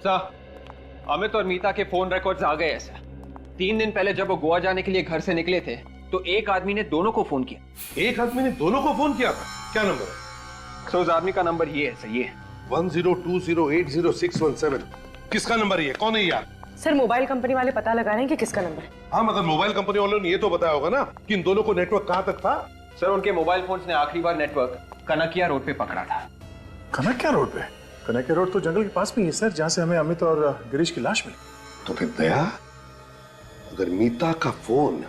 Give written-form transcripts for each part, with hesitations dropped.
Sir, Amit और मीता के phone records आ गए हैं सर। 3 दिन पहले जब वो गोवा जाने के लिए घर से निकले थे तो एक आदमी ने दोनों को फोन किया। एक आदमी ने दोनों को फोन किया था? क्या नंबर है? सर उस आदमी का नंबर ये है सर, ये 1020806117। किसका नंबर है? कौन है यार? सर मोबाइल कंपनी वाले पता लगा रहे हैं कि किसका नंबर है। हाँ, मगर मोबाइल कंपनी वालों ने ये तो बताया होगा ना कि इन दोनों को नेटवर्क कहाँ तक था। सर उनके मोबाइल फोन्स ने आखिरी बार नेटवर्क कनकिया रोड पे पकड़ा था। कनकिया रोड पे? कनकिया रोड तो जंगल के पास में ही है सर, जहाँ से हमें अमित और गिरीश की लाश मिली। तो फिर दया, अगर मीता का फोन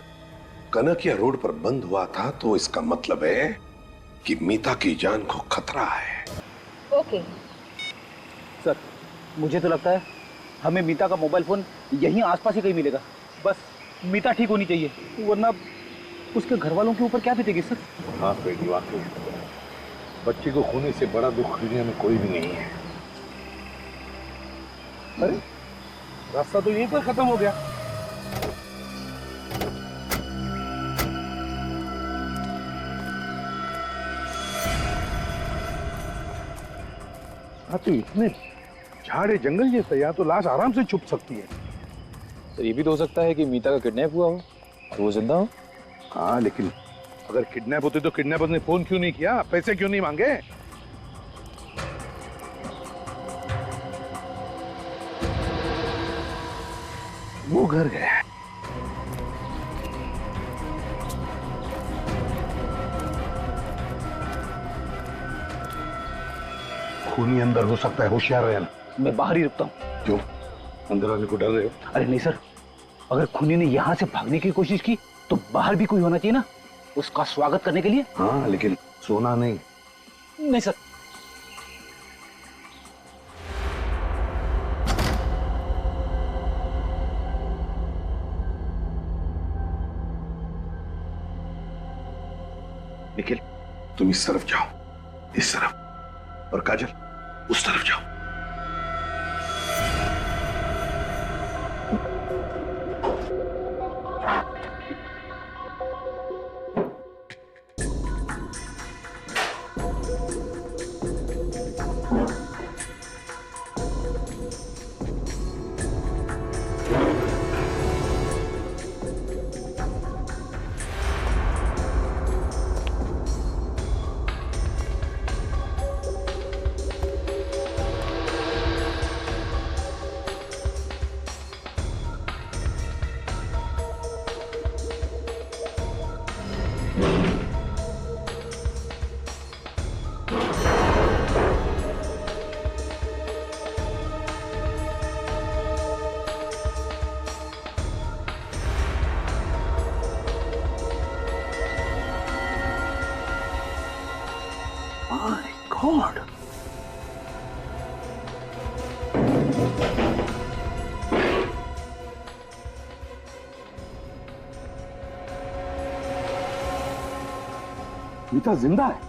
कनकिया रोड पर बंद हुआ था तो इसका मतलब है कि मीता की जान को खतरा है। ओके सर, मुझे तो लगता है हमें मीता का मोबाइल फोन यहीं आसपास ही कहीं मिलेगा। बस मीता ठीक होनी चाहिए, वरना उसके घर वालों के ऊपर क्या बीतेगी सर। हाँ बेटी, वाकई बच्ची को खोने से बड़ा दुख दुनिया में कोई भी नहीं है। अरे रास्ता तो यहीं पर खत्म हो गया। हाँ, तो इतने झाड़े जंगल जैसा, यहाँ तो लाश आराम से छुप सकती है। सर ये भी तो हो सकता है कि मीता का किडनैप हुआ हो और वो जिंदा हो। हाँ, लेकिन अगर किडनैप होते तो किडनैपर ने फोन क्यों नहीं किया, पैसे क्यों नहीं मांगे? वो घर गया। खूनी अंदर हो सकता है, होशियार रहना। मैं बाहर ही रुकता हूँ। क्यों, अंदर आने को डर रहे हो? अरे नहीं सर, अगर खूनी ने यहाँ से भागने की कोशिश की तो बाहर भी कोई होना चाहिए ना, उसका स्वागत करने के लिए। हाँ, लेकिन सोना नहीं। नहीं सर। निखिल, तुम इस तरफ जाओ, इस तरफ, और काजल उस तरफ जाओ। My God! मीता जिंदा है।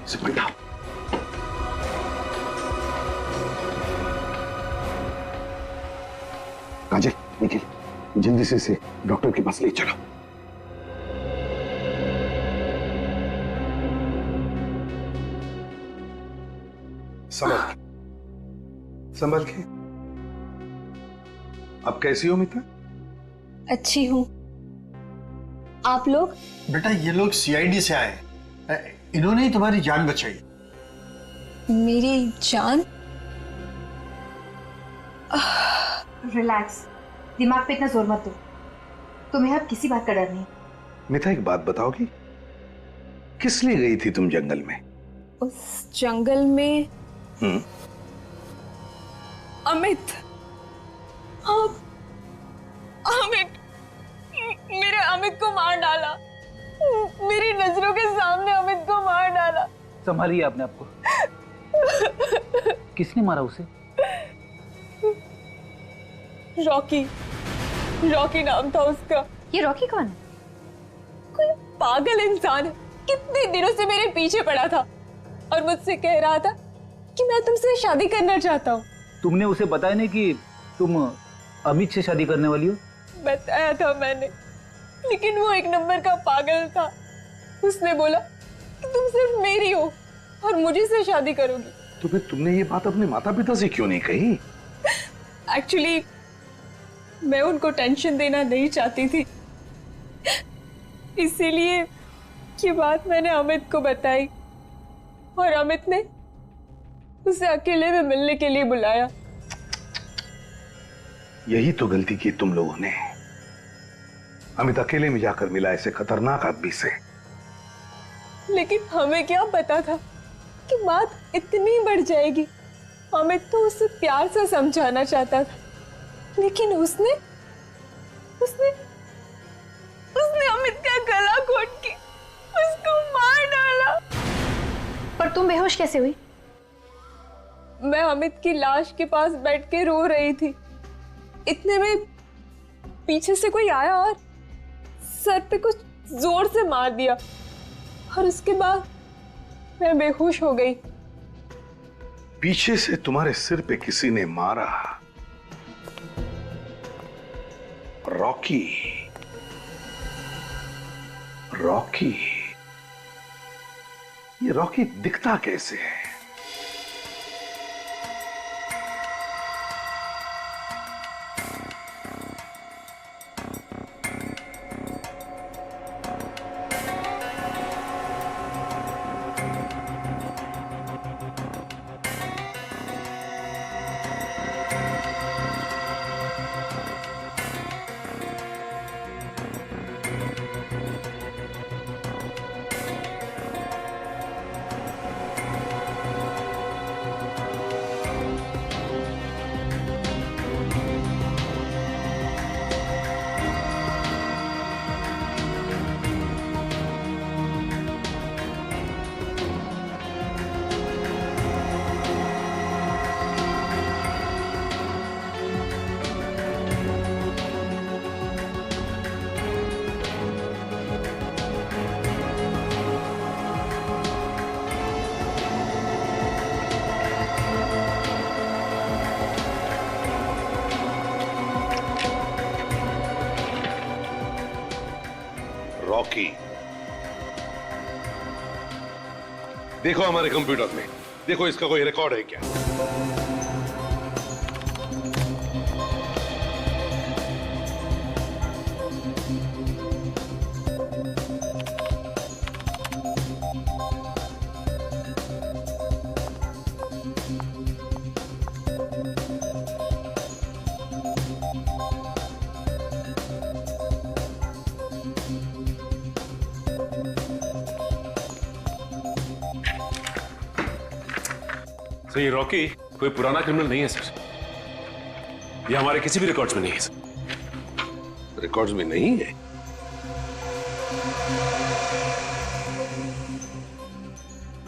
सिमट जाओ। काजल, निखिल, जल्दी से इसे डॉक्टर के पास ले चलो। संभल के। अब कैसी हो मीता? अच्छी हूँ। आप लोग? बेटा ये लोग सीआईडी से आए, इन्होंने ही तुम्हारी जान बचाई। मेरी जान? रिलैक्स, दिमाग पे इतना जोर मत दो। तुम्हें अब किसी बात का डर नहीं। मीता, एक बात बताओगी, किस लिए गई थी तुम जंगल में? उस जंगल में अमित, अमित, मेरे अमित को मार डाला। मेरी नजरों के सामने अमित को मार डाला। संभालिए आपने आपको। किसने मारा उसे? रॉकी, रॉकी नाम था उसका। ये रॉकी कौन है? कोई पागल इंसान है, कितने दिनों से मेरे पीछे पड़ा था और मुझसे कह रहा था कि मैं तुमसे शादी करना चाहता हूँ। तुमने उसे बताया नहीं कि तुम अमित से शादी करने वाली हो? बताया था मैंने, लेकिन वो एक नंबर का पागल था। उसने बोला कि तुम सिर्फ मेरी हो और मुझे से शादी करोगी। तो फिर तुमने ये बात अपने माता पिता से क्यों नहीं कही? एक्चुअली मैं उनको टेंशन देना नहीं चाहती थी, इसीलिए ये बात मैंने अमित को बताई और अमित ने उसे अकेले में मिलने के लिए बुलाया। यही तो गलती की तुम लोगों ने। अमित अकेले में जाकर मिला ऐसे खतरनाक आदमी से। लेकिन हमें क्या पता था कि बात इतनी बढ़ जाएगी। अमित तो उसे प्यार से समझाना चाहता था, लेकिन उसने उसने उसने अमित का गला घोट के उसको मार डाला। पर तुम बेहोश कैसे हुई? मैं अमित की लाश के पास बैठ के रो रही थी। इतने में पीछे से कोई आया और सर पे कुछ जोर से मार दिया और उसके बाद मैं बेहोश हो गई। पीछे से तुम्हारे सिर पे किसी ने मारा? रॉकी? रॉकी? ये रॉकी दिखता कैसे है? रॉकी, देखो हमारे कंप्यूटर में, देखो इसका कोई रिकॉर्ड है क्या? सर ये रॉकी कोई पुराना क्रिमिनल नहीं है सर। ये हमारे किसी भी रिकॉर्ड्स में नहीं है सर। रिकॉर्ड्स में नहीं है?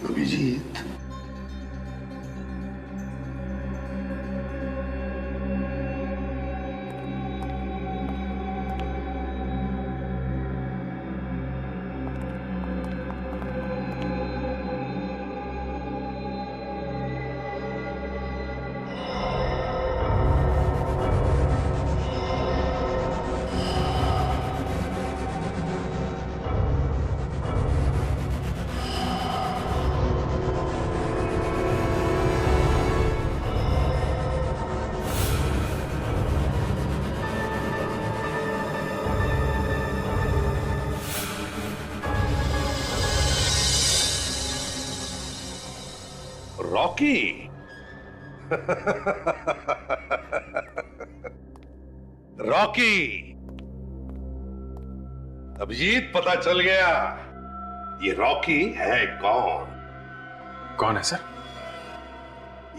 अभिजीत, रॉकी रॉकी, अभिजीत पता चल गया ये रॉकी है कौन? कौन है सर?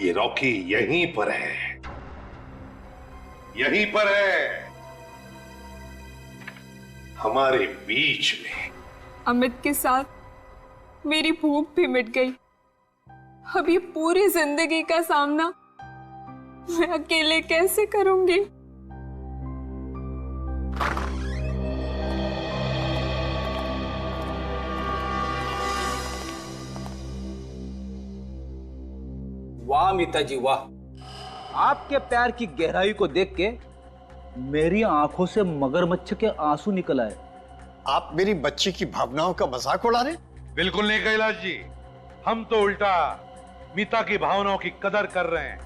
ये रॉकी यहीं पर है, यहीं पर है, हमारे बीच में। अमित के साथ मेरी भूख भी मिट गई। अब ये पूरी जिंदगी का सामना मैं अकेले कैसे करूंगी? वाह मीता जी वाह, आपके प्यार की गहराई को देख के मेरी आंखों से मगरमच्छ के आंसू निकल आए। आप मेरी बच्ची की भावनाओं का मजाक उड़ा रहे? बिल्कुल नहीं कैलाश जी, हम तो उल्टा मीता की भावनाओं की कदर कर रहे हैं,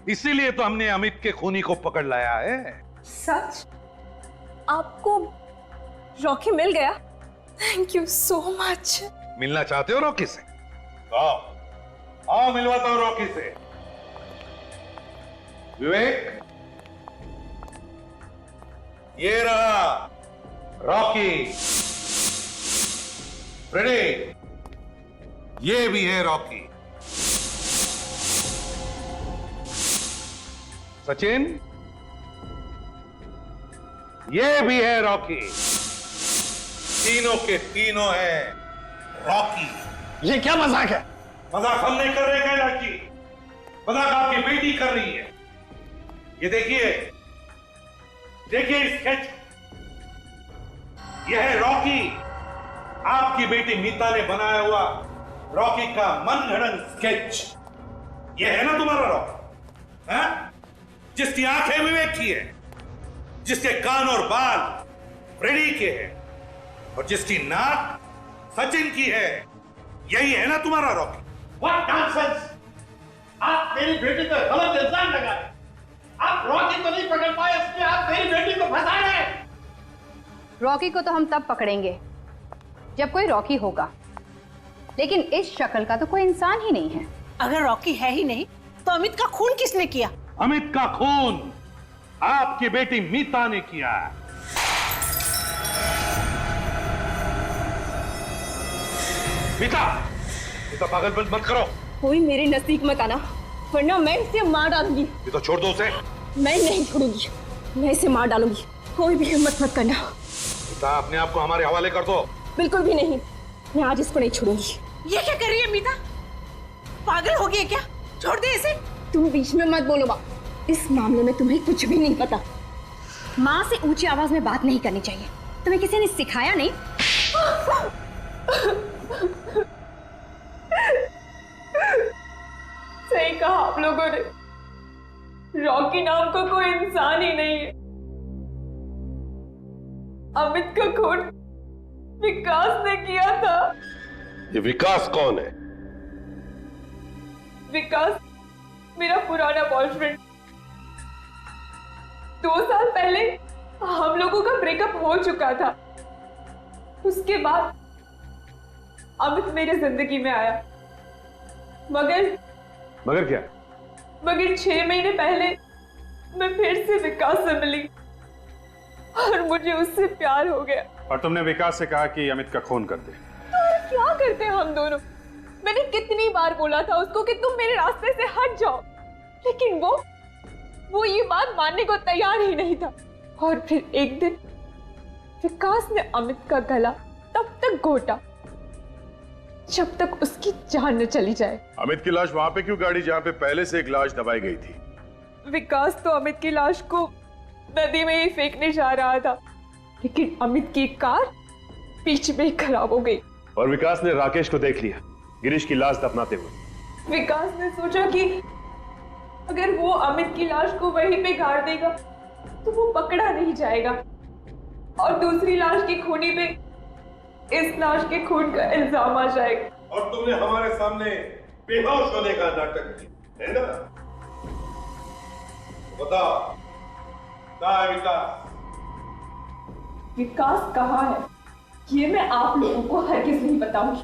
इसीलिए तो हमने अमित के खूनी को पकड़ लाया है। सच? आपको रॉकी मिल गया? Thank you so much. मिलना चाहते हो रॉकी से? आओ आओ, मिलवाता हूं रॉकी से। विवेक, ये रहा रॉकी। फ्रेडी, ये भी है रॉकी। सचिन, ये भी है रॉकी। तीनों के तीनों हैं रॉकी। ये क्या मजाक है? मजाक हम नहीं कर रहे कैलाश जी, मजाक आपकी बेटी कर रही है। ये देखिए, देखिए स्केच, यह है रॉकी, आपकी बेटी मीता ने बनाया हुआ रॉकी का मनगढ़ंत स्केच। यह है ना तुम्हारा रॉकी, हैं? जिसकी आंखें विवेक की है, जिसके कान और बाल फ्रेडी के हैं, और जिसकी नाक सचिन की है। यही है ना तुम्हारा रॉकी? What nonsense! आप मेरी बेटी पर गलत इल्जाम लगा रहे। आप रॉकी को नहीं पकड़ पाए, इसलिए आप मेरी बेटी को फंसा रहे हैं। रॉकी को तो हम तब पकड़ेंगे जब कोई रॉकी होगा, लेकिन इस शक्ल का तो कोई इंसान ही नहीं है। अगर रॉकी है ही नहीं तो अमित का खून किसने किया? अमित का खून आपकी बेटी मीता ने किया है। मीता, मीता पागलपन मत करो। कोई मेरे नजदीक मत आना, वरना मैं इसे मार डालूंगी। मीता छोड़ दो उसे। मैं नहीं छोड़ूंगी, मैं इसे मार डालूंगी। कोई भी हिम्मत मत करना। मीता, अपने आप को हमारे हवाले कर दो। बिल्कुल भी नहीं, मैं आज इसको नहीं छोड़ूंगी। ये क्या कर रही है मीता? पागल हो गई है क्या? छोड़ दे इसे। तुम बीच में मत बोलो माँ, इस मामले में तुम्हें कुछ भी नहीं पता। माँ से ऊंची आवाज में बात नहीं करनी चाहिए, तुम्हें किसी ने सिखाया नहीं? सही कहा आप लोगों ने, रॉकी नाम का कोई इंसान ही नहीं है। अमित का खून विकास ने किया था। ये विकास कौन है? विकास मेरा पुराना बॉयफ्रेंड। 2 साल पहले हम लोगों का ब्रेकअप हो चुका था। उसके बाद अमित मेरे जिंदगी में आया, मगर क्या? मगर 6 महीने पहले मैं फिर से विकास से मिली और मुझे उससे प्यार हो गया। और तुमने विकास से कहा कि अमित का खून कर दे। तो क्या करते हम दोनों? मैंने कितनी बार बोला था उसको कि तुम मेरे रास्ते से हट जाओ, लेकिन वो ये बात मानने को तैयार ही नहीं था। और फिर एक दिन विकास ने अमित का गला तब तक घोटा जब तक उसकी जान न चली जाए। अमित की लाश वहां पे क्यों गाड़ी जहां पे पहले से एक लाश दबाई गई थी? विकास तो अमित की लाश को नदी में ही फेंकने जा रहा था, लेकिन अमित की कार बीच में खराब हो गई। और विकास ने राकेश को देख लिया गिरीश की लाश दफनाते हुए। विकास ने सोचा कि अगर वो अमित की लाश को वहीं पे गाड़ देगा तो वो पकड़ा नहीं जाएगा, और दूसरी लाश की खूनी पे इस लाश के खून का इल्जाम आ जाएगा। और तुमने हमारे सामने बेहोश होने का नाटक किया है ना? बताओ, कहाँ है विकास? विकास कहाँ है ये मैं आप लोगों को हरगिज़ नहीं बताऊंगी।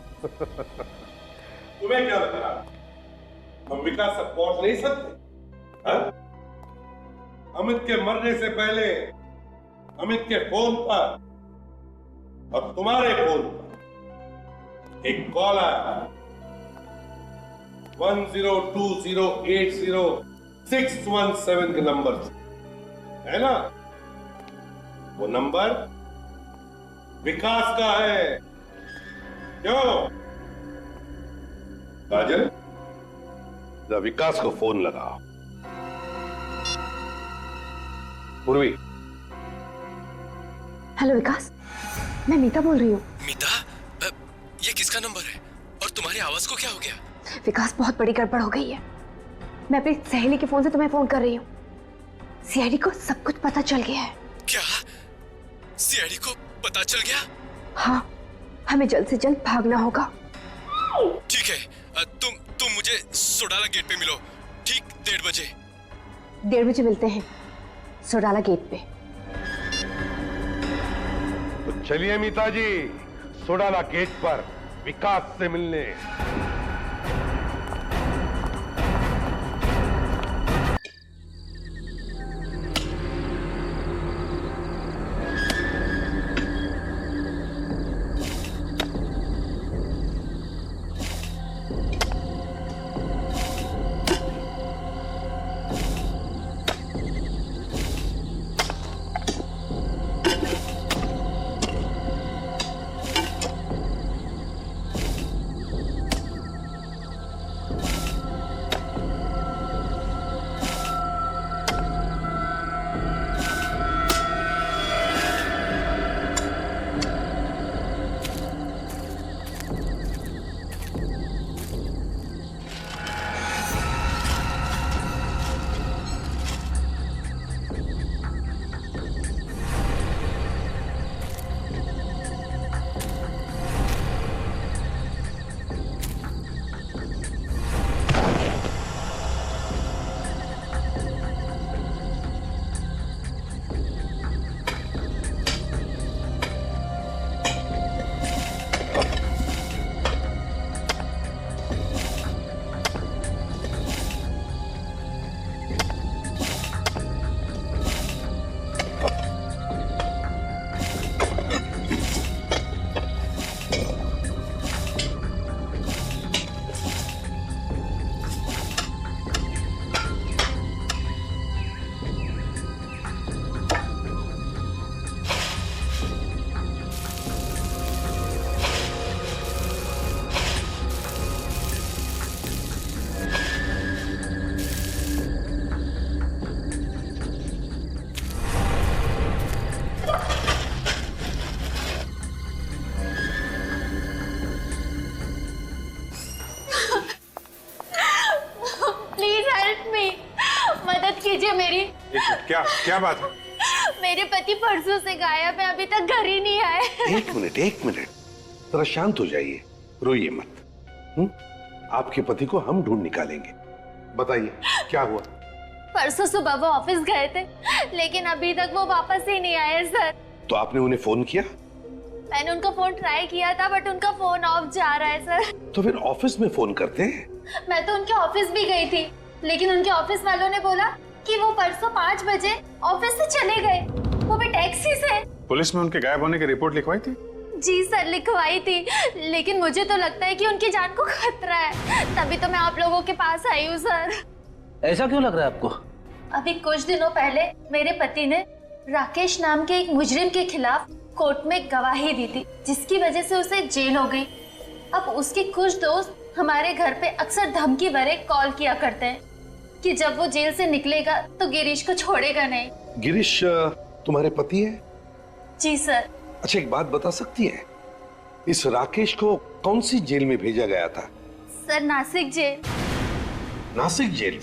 तुम्हें क्या लग रहा है हम विकास तक पहुंच नहीं सकते? हाँ? अमित के मरने से पहले अमित के फोन पर और तुम्हारे फोन पर एक कॉल आया, 1020806117 के नंबर से, है ना? वो नंबर विकास का है। क्यों काजल, जरा विकास को फोन लगाओ। पूर्वी। हेलो विकास, मैं मीता बोल रही हूँ। मीता, ये किसका नंबर है और तुम्हारी आवाज को क्या हो गया? विकास, बहुत बड़ी गड़बड़ हो गई है। मैं अपनी सहेली के फोन से तुम्हें फोन कर रही हूँ। सीआईडी को सब कुछ पता चल गया है। क्या? सीआईडी को पता चल गया? हाँ, हमें जल्द से जल्द भागना होगा। ठीक है, तुम मुझे सोडाला गेट पे मिलो, ठीक 1:30 बजे। 1:30 बजे मिलते हैं सोडाला गेट पे। तो चलिए मीता जी, सोडाला गेट पर विकास से मिलने। क्या बात है? मेरे पति परसों से गायब है, अभी तक घर ही नहीं आए। एक मिनट, जरा शांत हो जाइए, रोइए मत। आपके पति को हम ढूंढ निकालेंगे। बताइए क्या हुआ? परसों सुबह वो ऑफिस गए थे, लेकिन अभी तक वो वापस ही नहीं आए सर। तो आपने उन्हें फोन किया? मैंने उनका फोन ट्राई किया था, बट उनका फोन ऑफ जा रहा है सर। तो फिर ऑफिस में फोन करते हैं। मैं तो उनके ऑफिस भी गई थी, लेकिन उनके ऑफिस वालों ने बोला कि वो परसों 5 बजे ऑफिस से चले गए, वो भी टैक्सी से। पुलिस में उनके गायब होने की रिपोर्ट लिखवाई थी? जी सर, लिखवाई थी, लेकिन मुझे तो लगता है कि उनकी जान को खतरा है, तभी तो मैं आप लोगों के पास आई हूँ सर। ऐसा क्यों लग रहा है आपको? अभी कुछ दिनों पहले मेरे पति ने राकेश नाम के एक मुजरिम के खिलाफ कोर्ट में गवाही दी थी, जिसकी वजह से उसे जेल हो गई। अब उसके कुछ दोस्त हमारे घर पे अक्सर धमकी भरे कॉल किया करते हैं कि जब वो जेल से निकलेगा तो गिरीश को छोड़ेगा नहीं। गिरीश तुम्हारे पति है? जी सर। अच्छा, एक बात बता सकती है, इस राकेश को कौन सी जेल में भेजा गया था? Sir, Nashik jail. Nashik jail?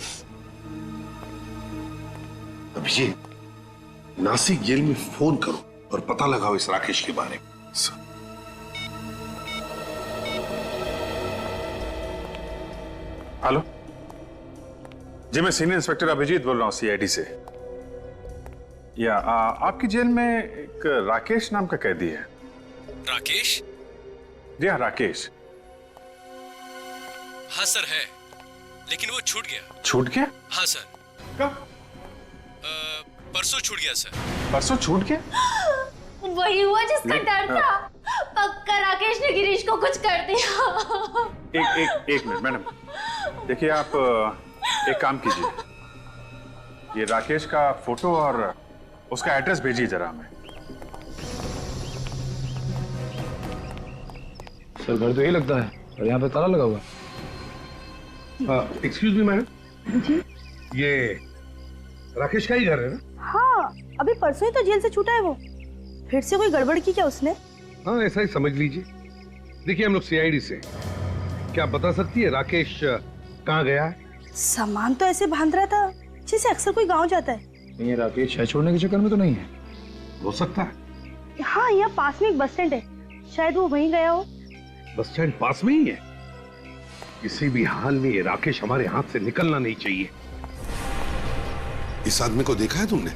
Abhijit, Nashik jail में फोन करो और पता लगाओ इस राकेश के बारे में। हेलो जी, मैं सीनियर इंस्पेक्टर अभिजीत बोल रहा हूँ सीआईडी से। या आपकी जेल में एक राकेश नाम का कैदी है। राकेश? जी हाँ, राकेश। हाँ सर है, लेकिन वो छूट गया। छूट गया? हाँ सर। कब? परसों छूट गया सर। परसों छूट गया? वही हुआ जिसका डर था। पक्का राकेश ने गिरीश को कुछ कर दिया। एक मिनट मैडम, देखिए आप एक काम कीजिए, ये राकेश का फोटो और उसका एड्रेस भेजिए जरा हमें। सर, घर तो यही लगता है और यहाँ पे ताला लगा हुआ। एक्सक्यूज मी मैडम जी, ये राकेश का ही घर है ना? हाँ, अभी परसों ही तो जेल से छूटा है वो। फिर से कोई गड़बड़ की क्या उसने? हाँ, ऐसा ही समझ लीजिए। देखिए, हम लोग सीआईडी से, क्या आप बता सकती है राकेश कहाँ गया है? सामान तो ऐसे बांध रहा था जैसे अक्सर कोई गांव जाता है। ये राकेश है छोड़ने के चक्कर में तो नहीं है? हो सकता है। हाँ, यहाँ पास में एक बस स्टैंड है, शायद वो वहीं गया हो। बस स्टैंड पास में ही है। किसी भी हाल में ये राकेश हमारे हाथ से निकलना नहीं चाहिए। इस आदमी को देखा है तुमने?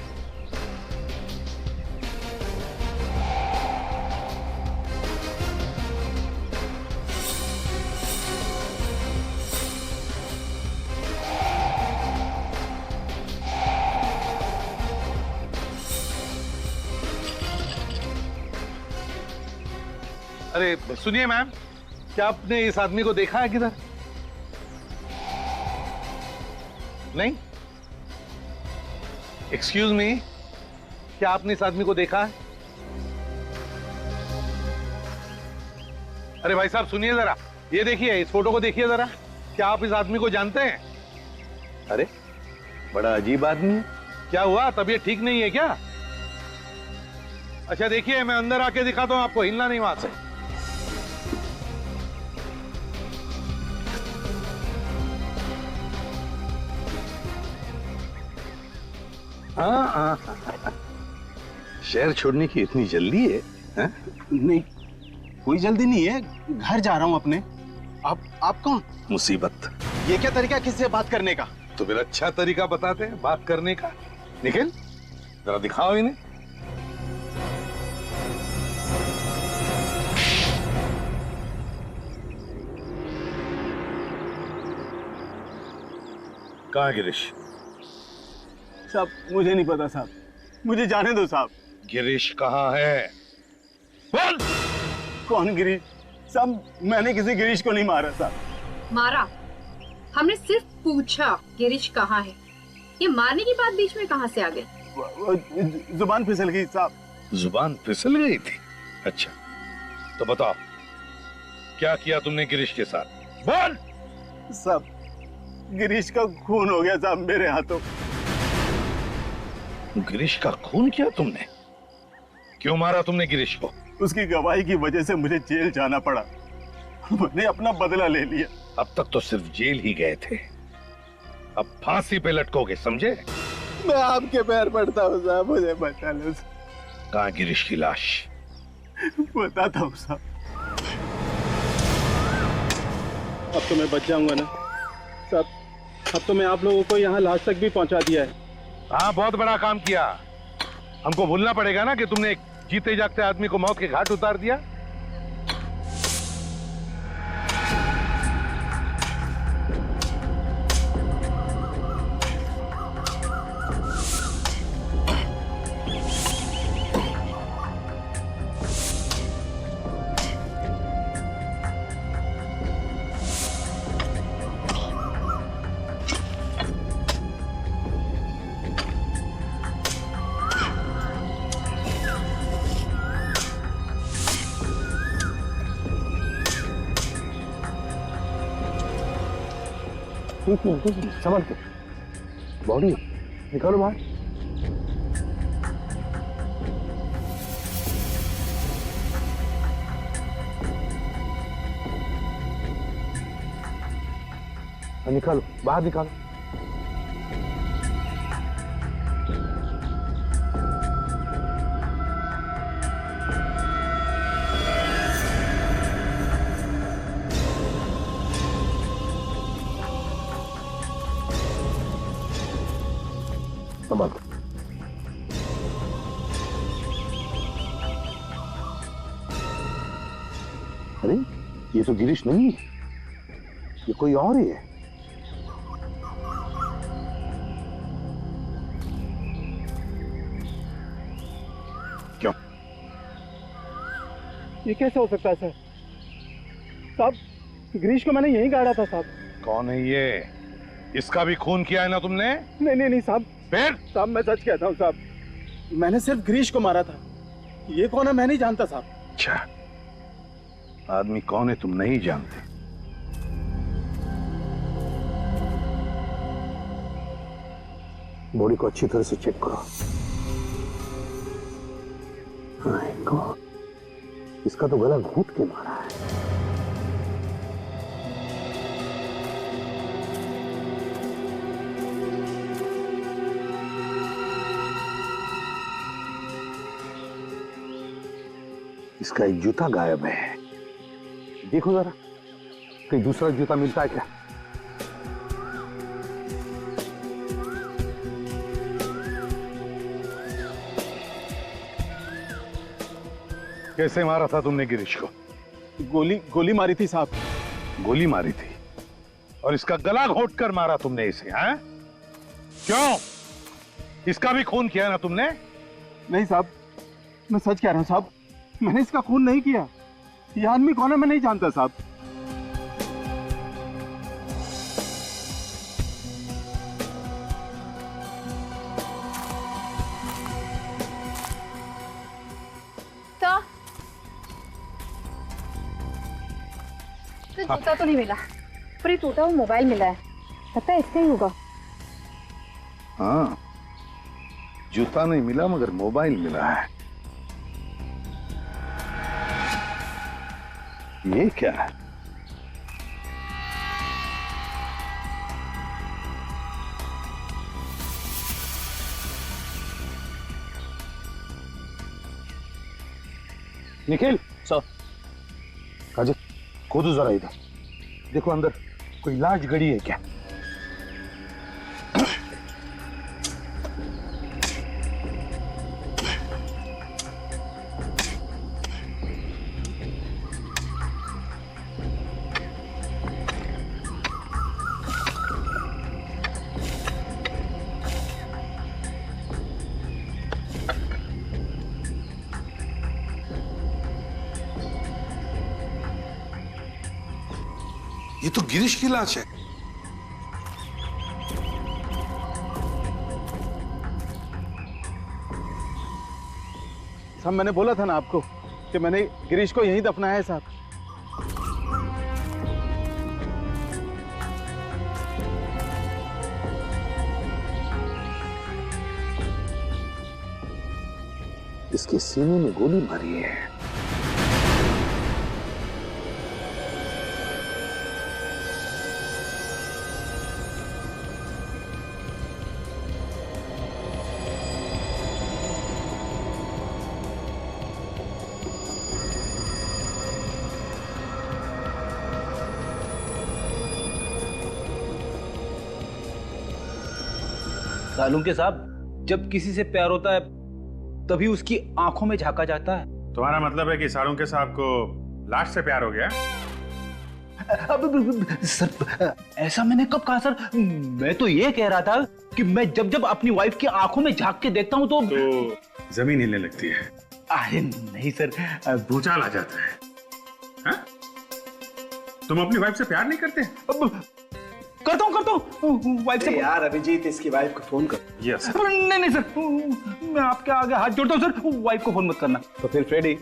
अरे सुनिए मैम, क्या आपने इस आदमी को देखा है किधर? नहीं? एक्सक्यूज मी, क्या आपने इस आदमी को देखा है? अरे भाई साहब सुनिए जरा, ये देखिए, इस फोटो को देखिए जरा। क्या आप इस आदमी को जानते हैं? अरे बड़ा अजीब आदमी है। क्या हुआ, तबीयत ठीक नहीं है क्या? अच्छा देखिए, मैं अंदर आके दिखाता हूं आपको, हिलना नहीं वहां से। हाँ, शहर छोड़ने की इतनी जल्दी है? नहीं, कोई जल्दी नहीं है, घर जा रहा हूं अपने। आप कौन? मुसीबत। ये क्या तरीका किससे बात करने का? तो फिर अच्छा तरीका बताते हैं बात करने का। निखिल, जरा दिखाओ इन्हें। कहाँ है गिरीश? साहब मुझे नहीं पता साहब, मुझे जाने दो साहब। गिरीश कहाँ है? बोल। कौन गिरीश? साहब मैंने किसी गिरीश को नहीं मारा साहब। मारा? हमने सिर्फ पूछा गिरीश कहाँ है। ये मारने की बात बीच में कहाँ से आ गई? जुबान फिसल गई साहब। जुबान फिसल गई थी? अच्छा तो बताओ, क्या किया तुमने गिरीश के साथ? बोल। साहब गिरीश का खून हो गया साहब मेरे हाथों। गिरीश का खून किया तुमने? क्यों मारा तुमने गिरीश को? उसकी गवाही की वजह से मुझे जेल जाना पड़ा। मैंने अपना बदला ले लिया। अब तक तो सिर्फ जेल ही गए थे, अब फांसी पे लटकोगे, समझे? मैं आपके पैर पड़ता हूँ साहब, मुझे बचा लो। कहाँ गिरीश की लाश? बताता हूँ साहब। अब तो मैं बच जाऊंगा ना साहब? अब तो मैं आप लोगों को यहाँ लाश तक भी पहुँचा दिया है। हाँ, बहुत बड़ा काम किया। हमको भूलना पड़ेगा ना कि तुमने एक जीते जागते आदमी को मौत के घाट उतार दिया। समझ के बॉडी निकालो बाहर। निकालो बाहर, निकालो। अरे ये तो गिरीश नहीं है, ये कोई और ही है। क्यों? ये कैसे हो सकता है सर? साहब गिरीश को मैंने यहीं गाड़ा था साहब। कौन है ये? इसका भी खून किया है ना तुमने? नहीं नहीं नहीं साहब। फिर? साहब मैं सच कहता हूँ साहब, मैंने सिर्फ गिरीश को मारा था। ये कौन है मैं नहीं जानता साहब। अच्छा, आदमी कौन है तुम नहीं जानते? बॉडी को अच्छी तरह से चेक करो। इसका तो गला घूंट के मारा है। इसका एक जूता गायब है। देखो जरा, कहीं दूसरा जूता मिलता है क्या? कैसे मारा था तुमने गिरीश को? गोली मारी थी साहब। गोली मारी थी और इसका गला घोट कर मारा तुमने इसे, हैं? क्यों? इसका भी खून किया ना तुमने? नहीं साहब, मैं सच कह रहा हूं साहब, मैंने इसका खून नहीं किया। ये आदमी कौन है मैं नहीं जानता साहब। तो जूता तो नहीं मिला, पर ये टूटा हुआ मोबाइल मिला है, लगता है इसका ही होगा। हाँ, जूता नहीं मिला मगर मोबाइल मिला है। ये क्या है? निखिल सर, काजल खोदो जरा इधर, देखो अंदर कोई लाश गड़ी है क्या? ये तो गिरीश की लाश है। साहब मैंने बोला था ना आपको कि मैंने गिरीश को यहीं दफनाया है साहब। इसके सीने में गोली मारी है। सालुंके साहब, जब किसी से प्यार होता है तभी उसकी आंखों में झांका जाता है। तुम्हारा मतलब है कि सालुंके साहब को लाश से प्यार हो गया? अब सर, ऐसा मैंने कब कहा सर? मैं तो ये कह रहा था कि मैं जब जब अपनी वाइफ की आंखों में झांक के देखता हूं तो जमीन हिलने लगती है। अरे नहीं सर, भूचाल आ जाता है। हा? तुम अपनी वाइफ से प्यार नहीं करते? करता हूँ वाइफ से। यार अभिजीत, इसकी वाइफ को फोन कर। यस। नहीं सर, मैं आपके आगे हाथ जोड़ता हूँ सर, वाइफ को फोन मत करना। तो फिर फ्रेडी,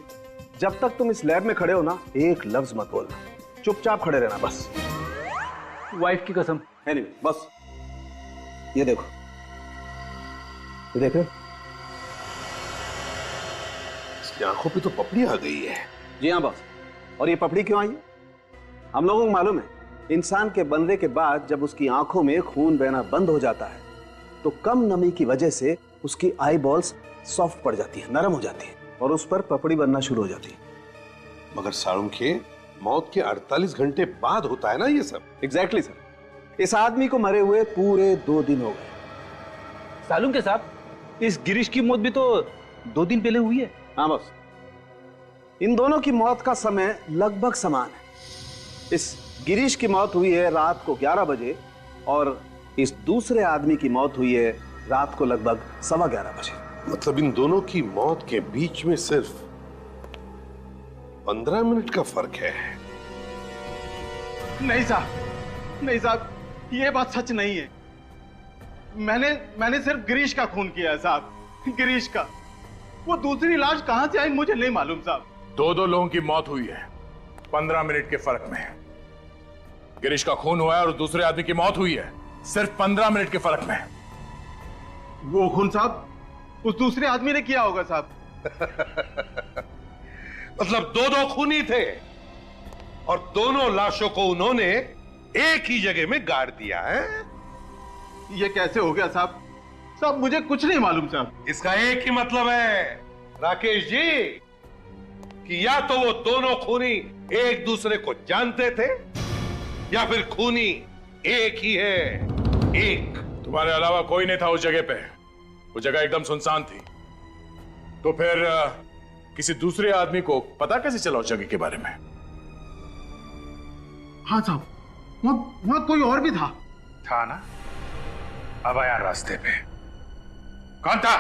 जब तक तुम इस लैब में खड़े हो ना, एक लफ्ज मत बोलना, चुपचाप खड़े रहना बस। वाइफ की कसम। एनीवे, बस ये देखो, ये देखो, इसकी आंखों पे तो पपड़ी आ गई है। जी हाँ बस। और ये पपड़ी क्यों आई है? हम लोगों को मालूम है, इंसान के बनने के बाद जब उसकी आंखों में खून बहना बंद हो जाता है तो कम नमी की वजह से उसकी आई बॉल्स सॉफ्ट पड़ जाती है, नरम हो जाती है और उस पर पपड़ी बनना शुरू हो जाती है। मगर सालुंके, मौत के 48 घंटे बाद होता है ना ये सब? Exactly sir. इस आदमी को मरे हुए पूरे 2 दिन हो गए। सालुंके साहब, इस गिरीश की मौत भी तो 2 दिन पहले हुई है। हाँ बस, इन दोनों की मौत का समय लगभग समान है। इस गिरीश की मौत हुई है रात को 11 बजे और इस दूसरे आदमी की मौत हुई है रात को लगभग 11:15 बजे। मतलब इन दोनों की मौत के बीच में सिर्फ 15 मिनट का फर्क है। नहीं साहब, नहीं साहब, ये बात सच नहीं है। मैंने सिर्फ गिरीश का खून किया है साहब, गिरीश का। वो दूसरी लाश कहां से आई मुझे नहीं मालूम साहब। 2 लोगों की मौत हुई है 15 मिनट के फर्क में। गिरीश का खून हुआ है और दूसरे आदमी की मौत हुई है सिर्फ 15 मिनट के फर्क में। वो खून साहब उस दूसरे आदमी ने किया होगा साहब। मतलब 2 खूनी थे और दोनों लाशों को उन्होंने एक ही जगह में गाड़ दिया है। ये कैसे हो गया साहब? साहब मुझे कुछ नहीं मालूम साहब। इसका एक ही मतलब है राकेश जी, कि या तो वो दोनों खूनी एक दूसरे को जानते थे या फिर खूनी एक ही है, एक। तुम्हारे अलावा कोई नहीं था उस जगह पे। वो जगह एकदम सुनसान थी। तो फिर किसी दूसरे आदमी को पता कैसे चला उस जगह के बारे में? हाँ साहब, वहां कोई और भी था। था ना? अब आया रास्ते पे। कौन था?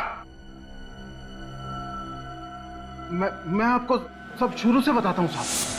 मैं आपको सब शुरू से बताता हूं साहब।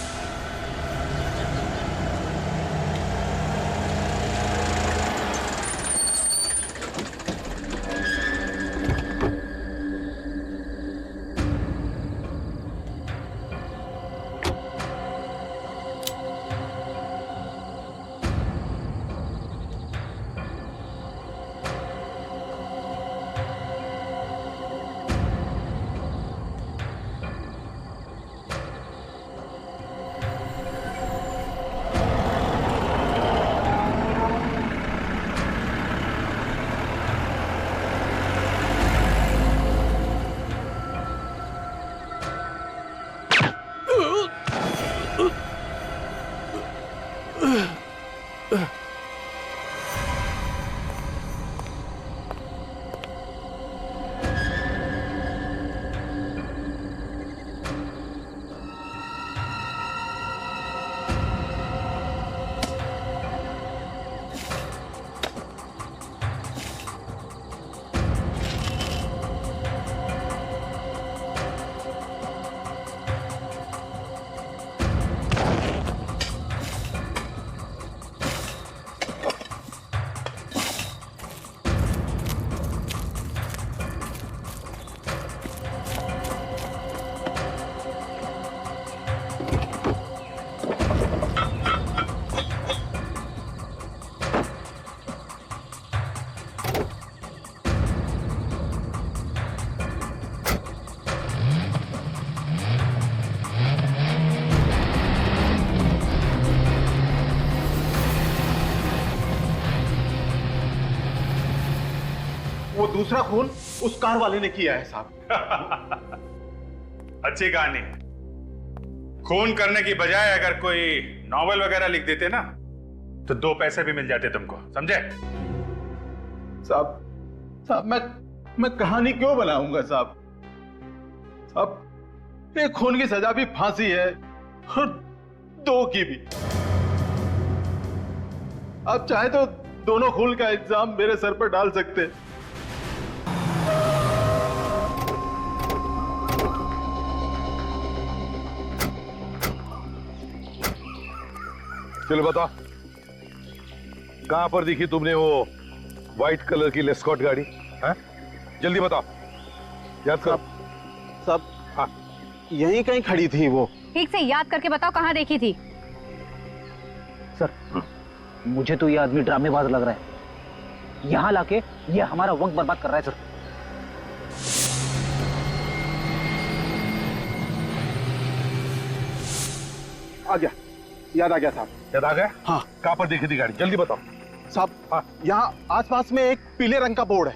वो दूसरा खून उस कार वाले ने किया है साहब। अच्छी कहानी। खून करने की बजाय अगर कोई नॉवेल वगैरह लिख देते ना तो 2 पैसे भी मिल जाते तुमको, समझे? साहब मैं कहानी क्यों बनाऊंगा साहब? साहब एक खून की सजा भी फांसी है और 2 की भी। आप चाहे तो दोनों खून का इल्जाम मेरे सर पर डाल सकते हैं। चलो बताओ, कहां पर दिखी तुमने वो व्हाइट कलर की लेस्कॉट गाड़ी? हैं? जल्दी बताओ। याद करो। सब हाँ, यहीं कहीं खड़ी थी वो। ठीक से याद करके बताओ कहाँ देखी थी? सर मुझे तो ये आदमी ड्रामेबाज लग रहा है। यहाँ लाके ये हमारा वक्त बर्बाद कर रहा है सर। आ गया, याद आ गया साहब। याद आ गया? हाँ। कहां पर देखी थी गाड़ी? जल्दी बताओ साहब। हाँ। यहाँ आसपास में एक पीले रंग का बोर्ड है,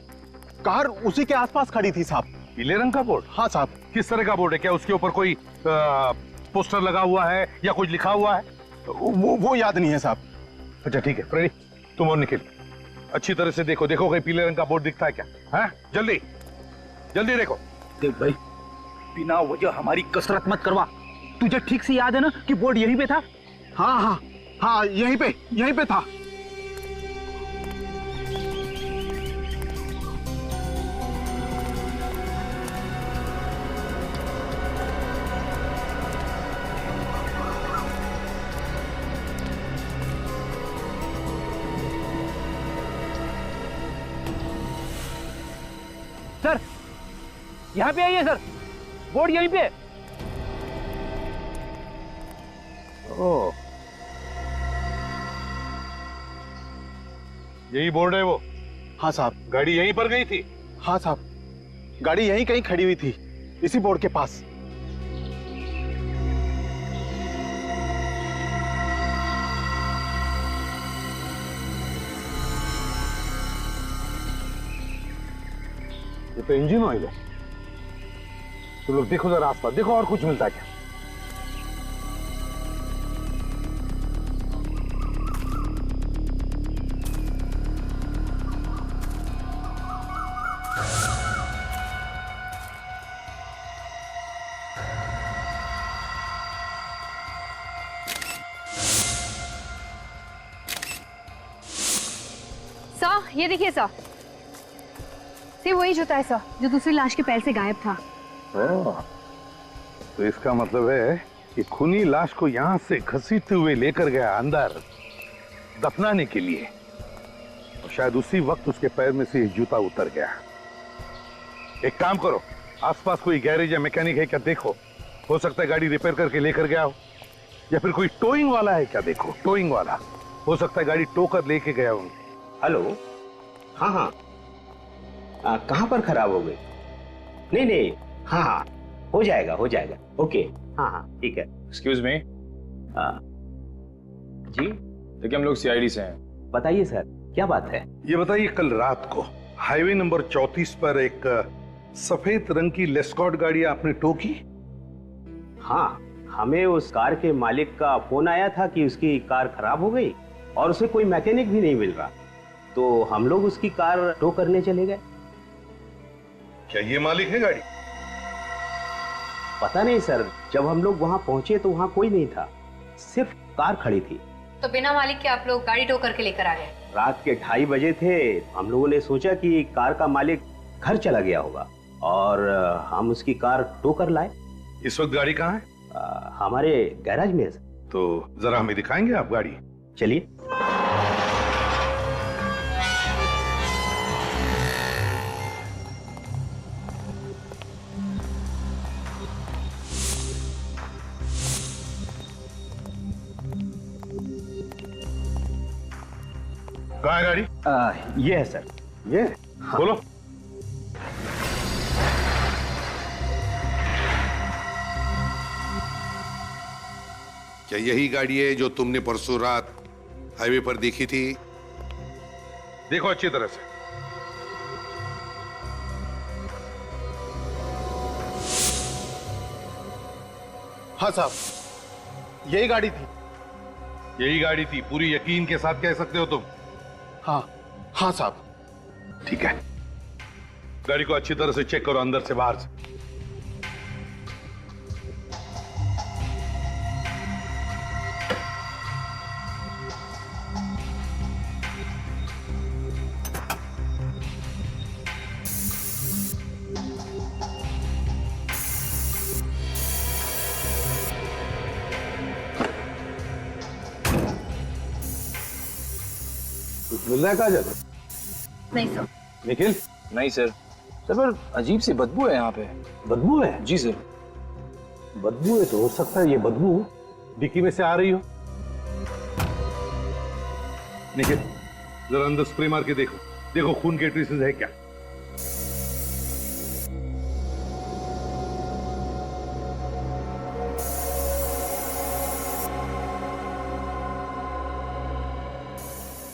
कार उसी के आसपास खड़ी थी साहब। पीले रंग का बोर्ड? हाँ साहब। किस तरह का बोर्ड है? क्या उसके ऊपर कोई पोस्टर लगा हुआ है या कुछ लिखा हुआ है? वो याद नहीं है साहब। अच्छा ठीक है फ्रेडी, तुम और निखिल अच्छी तरह से देखो कहीं पीले रंग का बोर्ड दिखता है क्या? हाँ जल्दी जल्दी देखो। देख भाई, बिना वजह हमारी कसरत मत करवा। तुझे ठीक से याद है ना कि बोर्ड यहीं पे था? हाँ हाँ हाँ, यहीं पे था। सर यहाँ पे आइए सर, बोर्ड यहीं पे। ओह, यही बोर्ड है वो? हाँ साहब। गाड़ी यहीं पर गई थी? हाँ साहब, गाड़ी यहीं कहीं खड़ी हुई थी, इसी बोर्ड के पास। ये तो इंजन ऑयल है। तुम लोग देखो जरा आसपास, देखो और कुछ मिलता है क्या? सर ये देखिए सर, वही जूता है सर जो दूसरी लाश के पैर से गायब था। तो इसका मतलब है कि खूनी लाश को यहां से घसीटते हुए लेकर गया अंदर दफनाने के लिए, और शायद उसी वक्त उसके पैर में से जूता उतर गया। एक काम करो, आसपास कोई गैरेज या मैकेनिक है क्या देखो, हो सकता है गाड़ी रिपेयर करके लेकर गया हो, या फिर कोई टोइंग वाला है क्या देखो, टोइंग वाला हो सकता है गाड़ी टो कर लेके गया हो। हेलो, हाँ हाँ, कहाँ पर खराब हो गई? नहीं नहीं, हाँ हाँ हो जाएगा ओके, हाँ हाँ ठीक है। Excuse me. जी देखिए हम लोग सीआईडी से हैं। बताइए सर, क्या बात है? ये बताइए, कल रात को हाईवे नंबर 34 पर एक सफेद रंग की लेस्कॉट गाड़ी आपने टो की? हाँ, हमें उस कार के मालिक का फोन आया था कि उसकी कार खराब हो गई और उसे कोई मैकेनिक भी नहीं मिल रहा, तो हम लोग उसकी कार टो करने चले गए। क्या ये मालिक है गाड़ी? पता नहीं सर, जब हम लोग वहां पहुंचे तो वहां कोई नहीं था, सिर्फ कार खड़ी थी। तो बिना मालिक के आप लोग गाड़ी टो करके लेकर आ गए? रात के 2:30 बजे थे, हम लोगों ने सोचा कि कार का मालिक घर चला गया होगा और हम उसकी कार टो कर लाए। इस वक्त गाड़ी कहाँ है? हमारे गैराज में है। तो जरा हमें दिखाएंगे आप गाड़ी? चलिए। कहाँ है गाड़ी? ये है सर। ये? हाँ। बोलो। क्या यही गाड़ी है जो तुमने परसों रात हाईवे पर देखी थी? देखो अच्छी तरह से। हाँ साहब, यही गाड़ी थी। यही गाड़ी थी, पूरी यकीन के साथ कह सकते हो तुम? हाँ साहब। ठीक है, गाड़ी को अच्छी तरह से चेक करो, अंदर से बाहर से। मिल रहा है काजल? नहीं सर। निखिल? नहीं सर। सर पर अजीब सी बदबू है यहाँ पे। बदबू है? जी सर। बदबू है तो हो सकता है ये बदबू डिक्की में से आ रही हो। निखिल जरा अंदर स्प्रे मार के देखो, देखो खून के ट्रेसेस है क्या।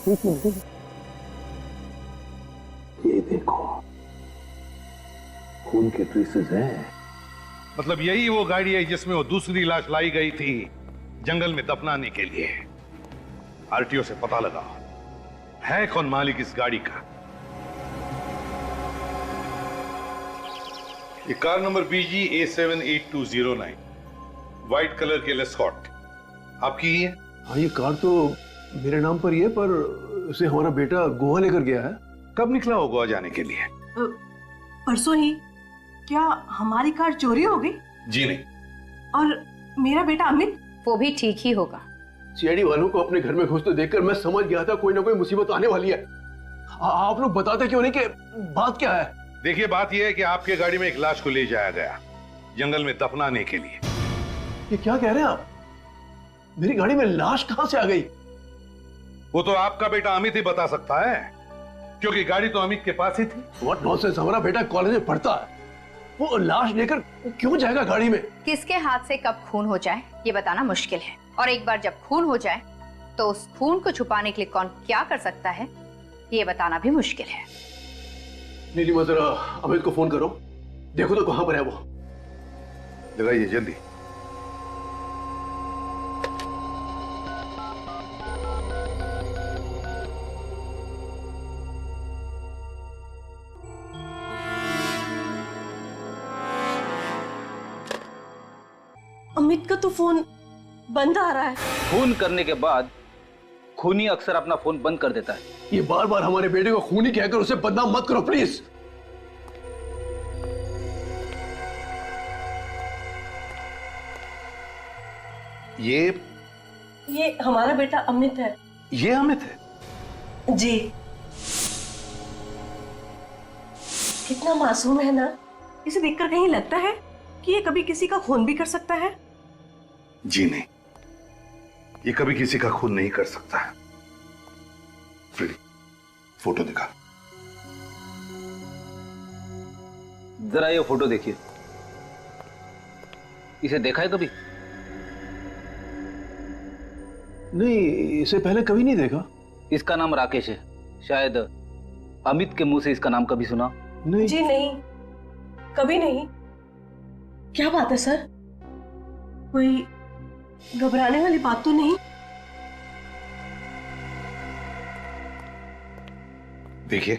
ये देखो खून के ट्रेसेस हैं। मतलब यही वो गाड़ी है जिसमें वो दूसरी लाश लाई गई थी जंगल में दफनाने के लिए। आरटीओ से पता लगा है कौन मालिक इस गाड़ी का। ये car number BG A78209 white colour के लेस्कॉट आपकी ही है? हाँ, ये कार तो मेरे नाम पर ही है, पर उसे हमारा बेटा गोवा लेकर गया है। कब निकला हो गोवा जाने के लिए? परसों ही। क्या हमारी कार चोरी हो गई? जी नहीं। और मेरा बेटा अमित? वो भी ठीक ही होगा। सीआईडी वालों को अपने घर में घुसते देखकर मैं समझ गया था कोई ना कोई मुसीबत आने वाली है। आप लोग बताते क्यों नहीं कि बात क्या है? देखिए बात यह है कि आपके गाड़ी में एक लाश को ले जाया गया जंगल में दफनाने के लिए। ये क्या कह रहे हैं आप? मेरी गाड़ी में लाश कहां से आ गई? वो तो आपका बेटा अमित ही बता सकता है, क्योंकि गाड़ी तो अमित के पास ही थी। व्हाट नॉनसेंस, हमारा बेटा कॉलेज में पढ़ता है, वो लाश लेकर क्यों जाएगा गाड़ी में? किसके हाथ से कब खून हो जाए ये बताना मुश्किल है, और एक बार जब खून हो जाए तो उस खून को छुपाने के लिए कौन क्या कर सकता है ये बताना भी मुश्किल है। नीलिमा जरा अमित को फोन करो, देखो तो कहां पर है वो। लगाइए जल्दी। अमित का तो फोन बंद आ रहा है। फोन करने के बाद खूनी अक्सर अपना फोन बंद कर देता है। ये बार बार हमारे बेटे को खूनी कहकर उसे बदनाम मत करो प्लीज। ये हमारा बेटा अमित है। ये अमित है? जी। कितना मासूम है ना, इसे देखकर कहीं लगता है कि ये कभी किसी का खून भी कर सकता है? जी नहीं, ये कभी किसी का खून नहीं कर सकता है। फ्रेडी, फोटो दिखा। जरा ये फोटो देखिए। इसे देखा है कभी? नहीं, इसे पहले कभी नहीं देखा। इसका नाम राकेश है। शायद अमित के मुंह से इसका नाम कभी सुना? नहीं जी नहीं, कभी नहीं। क्या बात है सर, कोई घबराने वाली बात तो नहीं? देखिए,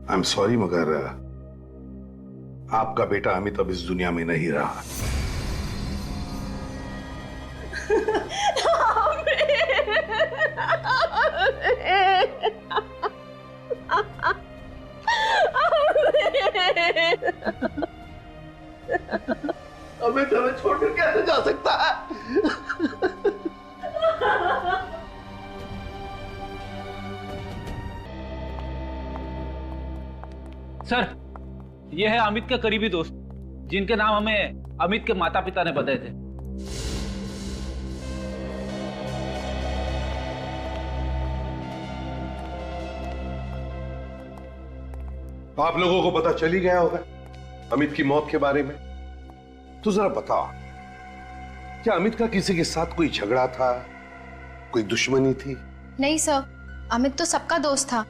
आई एम सॉरी मगर आपका बेटा अमित अब इस दुनिया में नहीं रहा। अमित हमें छोड़कर कैसे जा सकता है? सर, यह है अमित के करीबी दोस्त, जिनके नाम हमें अमित के माता पिता ने बताए थे। आप लोगों को पता चल ही गया होगा अमित की मौत के बारे में। तो जरा बताओ, क्या अमित का किसी के साथ कोई झगड़ा था, कोई दुश्मनी थी? नहीं सर, अमित तो सबका दोस्त था।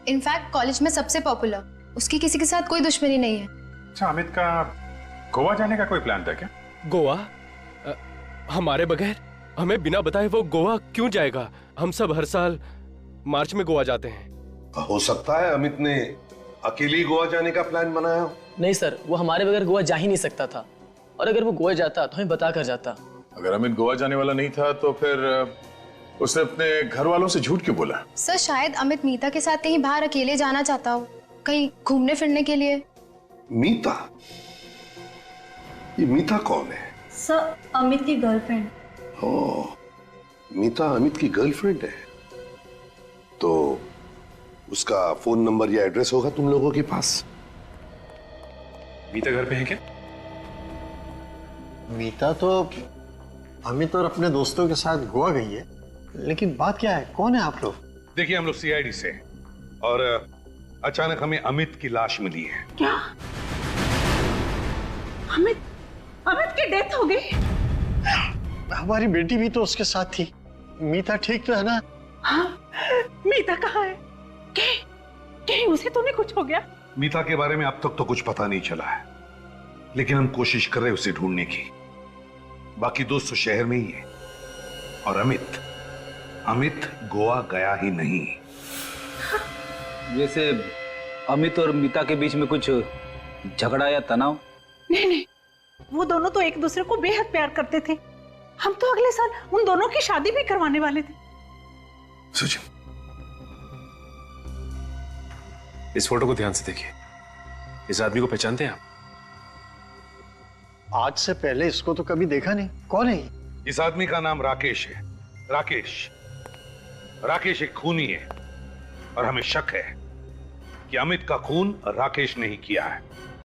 इनफैक्ट कॉलेज में सबसे पॉपुलर। उसकी किसी के साथ कोई दुश्मनी नहीं है। अच्छा, अमित का गोवा जाने का कोई प्लान था क्या? गोवा? हमारे बगैर, हमें बिना बताए वो गोवा क्यों जाएगा? हम सब हर साल मार्च में गोवा जाते हैं। हो सकता है अमित ने अकेले ही गोवा जाने का प्लान बनाया हो। नहीं सर, वो हमारे बगैर गोवा जा ही नहीं सकता था, और अगर वो गोवा जाता तो हमें बता कर जाता। अगर अमित गोवा जाने वाला नहीं था तो फिर उसने अपने घर वालों से झूठ क्यों बोला? सर, शायद अमित मीता के साथ कहीं बाहर अकेले जाना चाहता हो, कहीं घूमने फिरने के लिए। मीता? ये मीता कौन है? सर, अमित की गर्लफ्रेंड। ओह, मीता अमित की गर्लफ्रेंड है। तो उसका फोन नंबर या एड्रेस होगा तुम लोगों के पास? मीता घर पे है क्या? मीता तो अमित और अपने दोस्तों के साथ गोवा गई है, लेकिन बात क्या है, कौन है आप लोग? देखिए, हम लोग सीआईडी से, और अचानक हमें अमित की लाश मिली है। क्या? अमित की डेथ हो गई? हमारी बेटी भी तो उसके साथ थी। मीता ठीक तो है ना? हाँ, मीता कहाँ है? कहीं उसे तो नहीं कुछ हो गया? मीता के बारे में अब तक तो कुछ पता नहीं चला है, लेकिन हम कोशिश कर रहे हैं उसे ढूंढने की। बाकी दोस्त तो शहर में ही है, और अमित गोवा गया ही नहीं। वैसे अमित और मीता के बीच में कुछ झगड़ा या तनाव? नहीं, वो दोनों तो एक दूसरे को बेहद प्यार करते थे। हम तो अगले साल उन दोनों की शादी भी करवाने वाले थे। सुजन, इस फोटो को ध्यान से देखिए। इस आदमी को पहचानते हैं आप? आज से पहले इसको तो कभी देखा नहीं। कौन है ये? इस आदमी का नाम राकेश है। राकेश एक खूनी है, और हमें शक है कि अमित का खून राकेश ने ही किया है।